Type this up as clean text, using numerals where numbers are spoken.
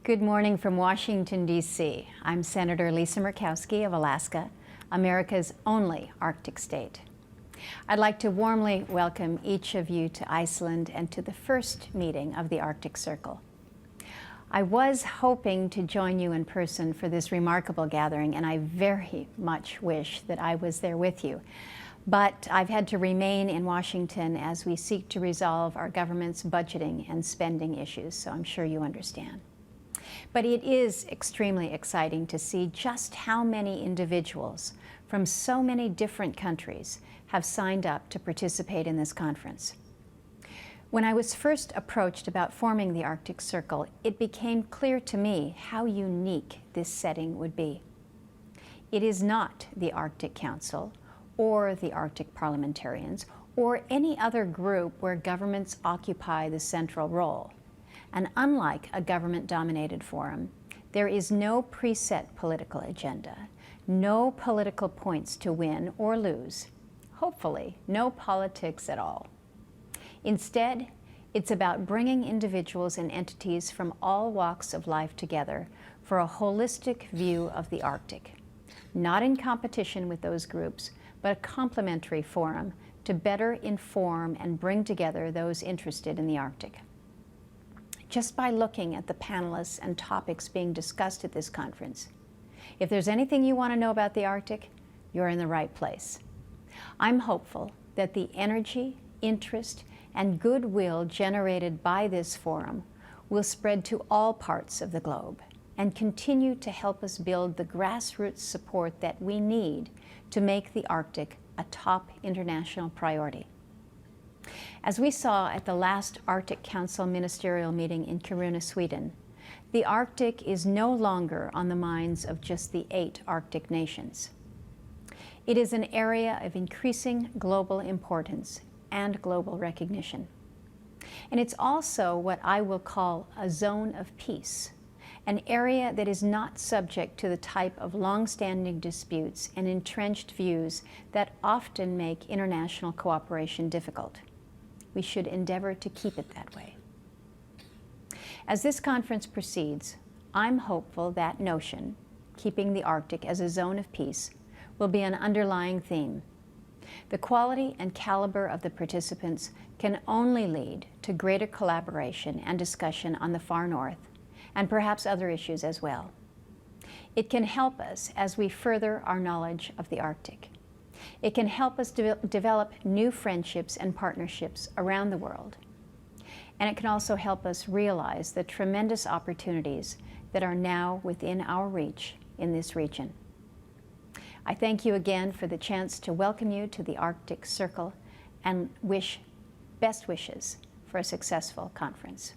Good morning from Washington, D.C. I'm Senator Lisa Murkowsi of Alaska, America's only Arctic state. I'd like to warmly welcome each of you to Iceland and to the first meeting of the Arctic Circle. I was hoping to join you in person for this remarkable gathering, and I very much wish that I was there with you. But I've had to remain in Washington as we seek to resolve our government's budgeting and spending issues, so I'm sure you understand. But it is extremely exciting to see just how many individuals from so many different countries have signed up to participate in this conference. When I was first approached about forming the Arctic Circle, it became clear to me how unique this setting would be. It is not the Arctic Council or the Arctic Parliamentarians or any other group where governments occupy the central role. And unlike a government-dominated forum, there is no preset political agenda, no political points to win or lose, hopefully no politics at all. Instead, it's about bringing individuals and entities from all walks of life together for a holistic view of the Arctic, not in competition with those groups, but a complementary forum to better inform and bring together those interested in the Arctic. Just by looking at the panelists and topics being discussed at this conference, if there's anything you want to know about the Arctic, you're in the right place. I'm hopeful that the energy, interest, and goodwill generated by this forum will spread to all parts of the globe and continue to help us build the grassroots support that we need to make the Arctic a top international priority. As we saw at the last Arctic Council ministerial meeting in Kiruna, Sweden, the Arctic is no longer on the minds of just the 8 Arctic nations. It is an area of increasing global importance and global recognition. And it's also what I will call a zone of peace, an area that is not subject to the type of long-standing disputes and entrenched views that often make international cooperation difficult. We should endeavor to keep it that way. As this conference proceeds, I'm hopeful that notion, keeping the Arctic as a zone of peace, will be an underlying theme. The quality and caliber of the participants can only lead to greater collaboration and discussion on the far north, and perhaps other issues as well. It can help us as we further our knowledge of the Arctic. It can help us develop new friendships and partnerships around the world. And it can also help us realize the tremendous opportunities that are now within our reach in this region. I thank you again for the chance to welcome you to the Arctic Circle and wish best wishes for a successful conference.